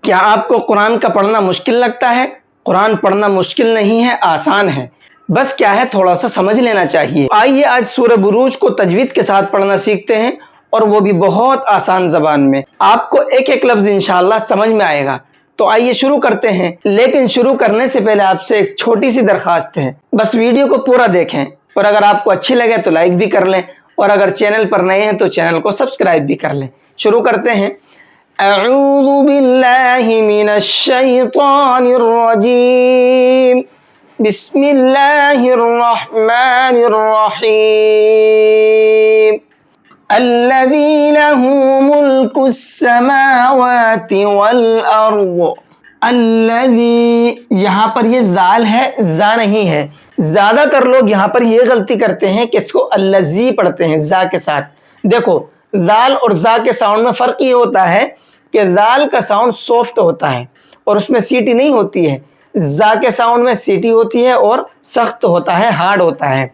کیا آپ کو قرآن کا پڑھنا مشکل لگتا ہے؟ قرآن پڑھنا مشکل نہیں ہے، آسان ہے، بس کیا ہے تھوڑا سا سمجھ لینا چاہیے۔ آئیے آج سورہ بروج کو تجوید کے ساتھ پڑھنا سیکھتے ہیں، اور وہ بھی بہت آسان زبان میں۔ آپ کو ایک ایک لفظ انشاءاللہ سمجھ میں آئے گا۔ تو آئیے شروع کرتے ہیں، لیکن شروع کرنے سے پہلے آپ سے ایک چھوٹی سی درخواست ہے، بس ویڈیو کو پورا دیکھیں، اور اگر آپ کو اچھی لگے تو لائک بھی کر لیں، اور اگر چینل پر نئے ہیں تو چینل کو سبسکرائب بھی کر لیں۔ شروع کرتے ہیں۔ اعوذ باللہ من الشیطان الرجیم، بسم اللہ الرحمن الرحیم۔ الذی لہ ملک السماوات والارض۔ الذی، یہاں پر یہ ذال ہے، زا نہیں ہے۔ زیادہ تر لوگ یہاں پر یہ غلطی کرتے ہیں کہ اس کو الذی پڑھتے ہیں زا کے ساتھ۔ دیکھو، ذال اور زا کے ساؤنڈ میں فرق یہ ہوتا ہے کہ ذال کا ساؤنڈ سافٹ ہوتا ہے اور اس میں سیٹی نہیں ہوتی ہے، زا کے ساؤنڈ میں سیٹی ہوتی ہے اور سخت ہوتا ہے، ہارڈ ہوتا ہے۔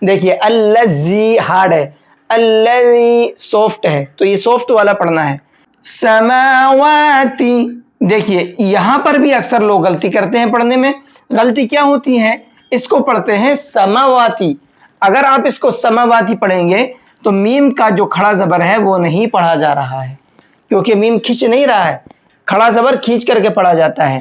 دیکھیے، الذی ہارڈ ہے، الذی سافٹ ہے، تو یہ سافٹ والا پڑھنا ہے۔ سماواتی، دیکھیے یہاں پر بھی اکثر لوگ غلطی کرتے ہیں پڑھنے میں۔ غلطی کیا ہوتی ہے؟ اس کو پڑھتے ہیں سماواتی۔ اگر آپ اس کو سماواتی پڑھیں گے تو میم کا جو کھڑا زبر ہے وہ نہیں پڑھا جا رہا ہے، کیونکہ میم کھینچ نہیں رہا ہے، کھڑا زبر کھینچ کر کے پڑھا جاتا ہے۔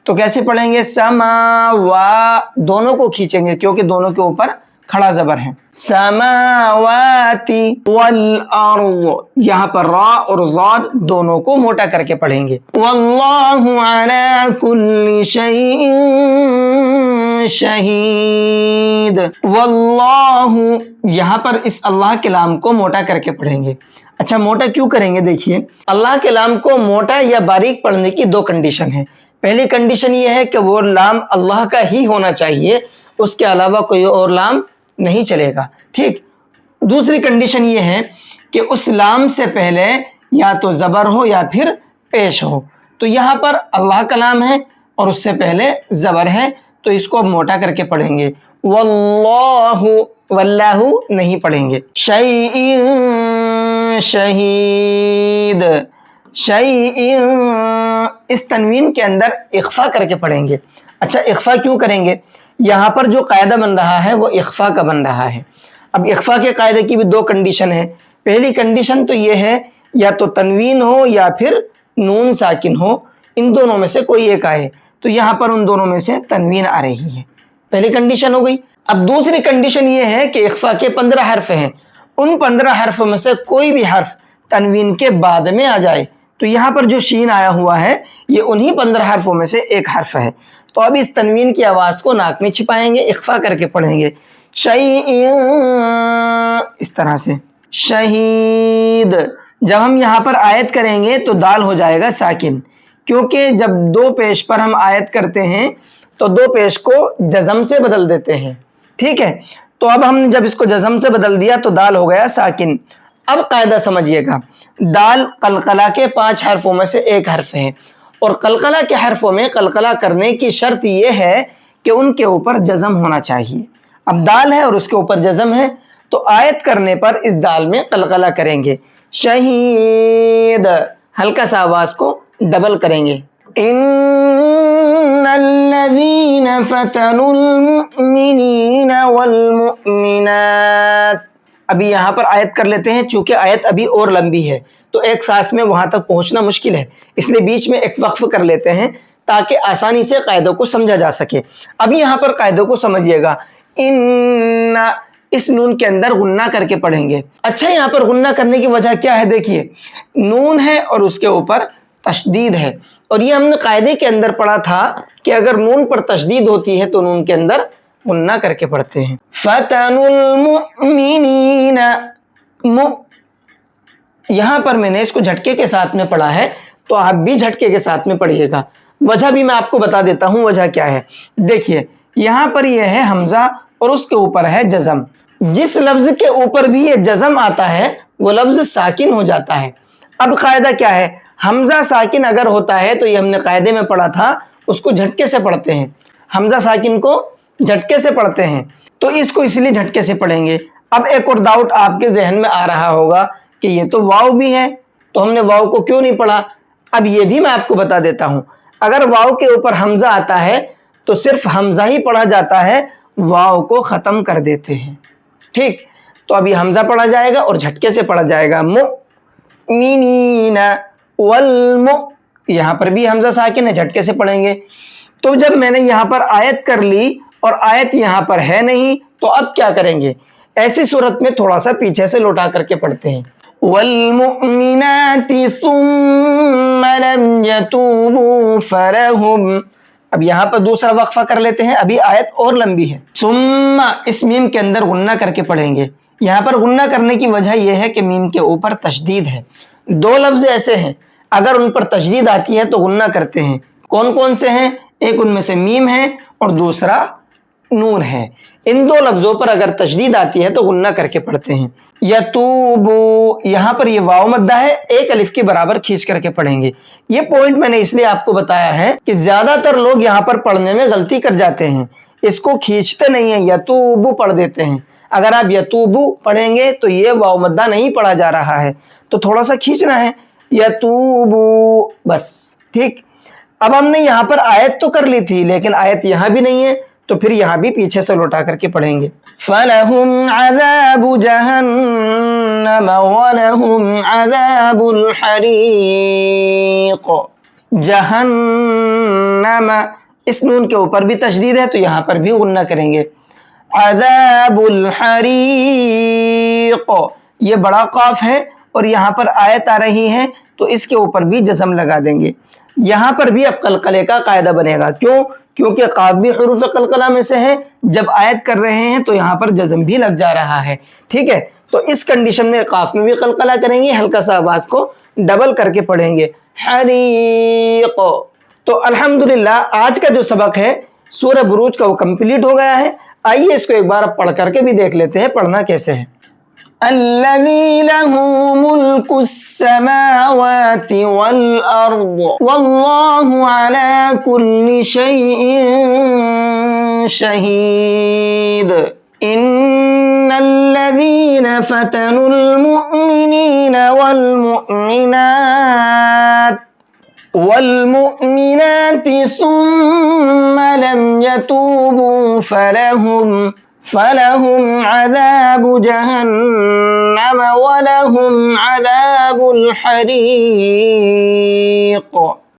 تو کیسے پڑھیں گے؟ سماوا، دونوں کو کھینچیں گے کیونکہ دونوں کے اوپر کھڑا زبر ہے۔ سماواتی والارض، یہاں پر را اور ضاد دونوں کو موٹا کر کے پڑھیں گے۔ واللہ علی کل شیء شہید۔ واللہ، یہاں پر اس اللہ کے لام کو موٹا کر کے پڑھیں گے۔ اچھا، موٹا کیوں کریں گے؟ دیکھیے، اللہ کے لام کو موٹا یا باریک پڑھنے کی دو کنڈیشن ہے۔ پہلی کنڈیشن یہ ہے کہ وہ لام اللہ کا ہی ہونا چاہیے، اس کے علاوہ کوئی اور لام نہیں چلے گا، ٹھیک۔ دوسری کنڈیشن یہ ہے کہ اس لام سے پہلے یا تو زبر ہو یا پھر پیش ہو۔ تو یہاں پر اللہ کا لام ہے اور اس سے پہلے زبر ہے، تو اس کو موٹا کر کے پڑھیں گے۔ واللہ، واللہ نہیں پڑھیں گے۔ شیء شہید، شیء، اس تنوین کے اندر اخفا کر کے پڑھیں گے۔ اچھا، اخفا کیوں کریں گے؟ یہاں پر جو قاعدہ بن رہا ہے وہ اخفا کا بن رہا ہے۔ اب اخفا کے قاعدے کی بھی دو کنڈیشن ہے۔ پہلی کنڈیشن تو یہ ہے یا تو تنوین ہو یا پھر نون ساکن ہو، ان دونوں میں سے کوئی ایک آئے، تو یہاں پر ان دونوں میں سے تنوین آ رہی ہے، پہلی کنڈیشن ہو گئی۔ اب دوسری کنڈیشن یہ ہے کہ اخفا کے 15 حرف ہیں، ان 15 حرفوں میں سے کوئی بھی حرف تنوین کے بعد میں آ جائے، تو یہاں پر جو شین آیا ہوا ہے یہ انہی 15 حرفوں میں سے ایک حرف ہے۔ تو اب اس تنوین کی آواز کو ناک میں چھپائیں گے، اخفا کر کے پڑھیں گے۔ شیء، اس طرح سے، شہید۔ جب ہم یہاں پر آیت کریں گے تو دال ہو جائے گا ساکن، کیونکہ جب دو پیش پر ہم آیت کرتے ہیں تو دو پیش کو جزم سے بدل دیتے ہیں، ٹھیک ہے۔ تو اب ہم نے جب اس کو جزم سے بدل دیا تو دال ہو گیا ساکن۔ اب قاعدہ سمجھیے گا، دال قلقلہ کے 5 حرفوں میں سے ایک حرف ہے، اور قلقلہ کے حرفوں میں قلقلہ کرنے کی شرط یہ ہے کہ ان کے اوپر جزم ہونا چاہیے۔ اب دال ہے اور اس کے اوپر جزم ہے، تو آیت کرنے پر اس دال میں قلقلہ کریں گے۔ شہید، ہلکا سا آواز کو ڈبل کریں گے۔ ان الذین فتنوا المؤمنین والمؤمنات۔ ابھی یہاں پر آیت کر لیتے ہیں، چونکہ آیت ابھی اور لمبی ہے تو ایک سانس میں وہاں تک پہنچنا مشکل ہے، اس لیے بیچ میں ایک وقف کر لیتے ہیں تاکہ آسانی سے قاعدوں کو سمجھا جا سکے۔ ابھی یہاں پر قاعدوں کو سمجھیے گا۔ ان، اس نون کے اندر غنہ کر کے پڑھیں گے۔ اچھا، یہاں پر غنہ کرنے کی وجہ کیا ہے؟ دیکھیے، نون ہے اور اس کے اوپر تشدید ہے، اور یہ ہم نے قاعدے کے اندر پڑھا تھا کہ اگر نون پر تشدید ہوتی ہے تو نون کے اندر غنہ کر کے پڑھتے ہیں۔ فتنوا المؤمنین، یہاں پر میں نے اس کو جھٹکے کے ساتھ میں پڑھا ہے، تو آپ بھی جھٹکے کے ساتھ میں پڑھیے گا۔ وجہ بھی میں آپ کو بتا دیتا ہوں، وجہ کیا ہے۔ دیکھیے، یہاں پر یہ ہے حمزہ اور اس کے اوپر ہے جزم۔ جس لفظ کے اوپر بھی یہ جزم آتا ہے وہ لفظ ساکن ہو جاتا ہے۔ اب قاعدہ کیا ہے؟ حمزہ ساکن اگر ہوتا ہے تو یہ ہم نے قاعدے میں پڑھا تھا، اس کو جھٹکے سے پڑھتے ہیں، حمزہ ساکن کو جھٹکے سے پڑھتے ہیں، تو اس کو اس لیے جھٹکے سے پڑھیں گے۔ اب ایک اور ڈاؤٹ آپ کے ذہن میں آ رہا ہوگا کہ یہ تو واو بھی ہے، تو ہم نے واو کو کیوں نہیں پڑھا؟ اب یہ بھی میں آپ کو بتا دیتا ہوں، اگر واو کے اوپر حمزہ آتا ہے تو صرف حمزہ ہی پڑھا جاتا ہے، واو کو ختم کر دیتے ہیں، ٹھیک؟ تو اب یہ حمزہ پڑھا جائے گا اور جھٹکے سے پڑھا جائے گا مؤمنین یہاں پر بھی حمزہ ساکن ہے، جھٹکے سے پڑھیں گے۔ تو جب میں نے یہاں پر آیت کر لی اور آیت یہاں پر ہے نہیں، تو اب کیا کریں گے؟ ایسی صورت میں تھوڑا سا پیچھے سے لوٹا کر کے پڑھتے ہیں، والمؤمنات ثم لم يتوبوا فلهم۔ اب یہاں پر دوسرا وقفہ کر لیتے ہیں، ابھی آیت اور لمبی ہے۔ ثم اس میم کے اندر غنہ کر کے پڑھیں گے۔ یہاں پر غنہ کرنے کی وجہ یہ ہے کہ میم کے اوپر تشدید ہے۔ دو لفظ ایسے ہیں اگر ان پر تشدید آتی ہے تو غنہ کرتے ہیں، کون کون سے ہیں؟ ایک ان میں سے میم ہے اور دوسرا نون ہے۔ ان دو لفظوں پر اگر تشدید آتی ہے تو غنہ کر کے پڑھتے ہیں۔ یتوبو، یہاں پر یہ واو مدہ ہے، ایک الف کے برابر کھینچ کر کے پڑھیں گے۔ یہ پوائنٹ میں نے اس لیے آپ کو بتایا ہے کہ زیادہ تر لوگ یہاں پر پڑھنے میں غلطی کر جاتے ہیں، اس کو کھینچتے نہیں ہیں، یتوبو پڑھ دیتے ہیں۔ اگر آپ یتوبو پڑھیں گے تو یہ واو مدہ نہیں پڑھا جا رہا ہے، تو تھوڑا سا کھینچنا ہے، یتوبو، بس، ٹھیک؟ اب ہم نے یہاں پر آیت تو کر لی تھی لیکن آیت یہاں بھی نہیں ہے، تو پھر یہاں بھی پیچھے سے لوٹا کر کے پڑھیں گے۔ فَلَهُمْ عَذَابُ جَهَنَّمَ وَلَهُمْ عَذَابُ الْحَرِيقِ۔ جہنم، اس نون کے اوپر بھی تشدید ہے تو یہاں پر بھی غنہ کریں گے۔ عذاب الحریق، یہ بڑا قاف ہے اور یہاں پر آیت آ رہی ہے تو اس کے اوپر بھی جزم لگا دیں گے۔ یہاں پر بھی اب قلقلے کا قاعدہ بنے گا، کیوں؟ کیونکہ قاف بھی حروف قلقلہ میں سے ہے، جب آیت کر رہے ہیں تو یہاں پر جزم بھی لگ جا رہا ہے، ٹھیک ہے؟ تو اس کنڈیشن میں قاف میں بھی قلقلہ کریں گے، ہلکا سا آواز کو ڈبل کر کے پڑھیں گے، حریق۔ تو الحمدللہ آج کا جو سبق ہے سورہ بروج کا وہ کمپلیٹ ہو گیا ہے۔ آئیے اس کو ایک بار اب پڑھ کر کے بھی دیکھ لیتے ہیں پڑھنا کیسے ہے۔ الذی لہ ملک السماوات والارض واللہ علی کل شیء شہید ان الذین فتنوا المؤمنین والمؤمنات ثم لم يتوبوا فلهم عذاب جهنم ولهم عذاب الحريق۔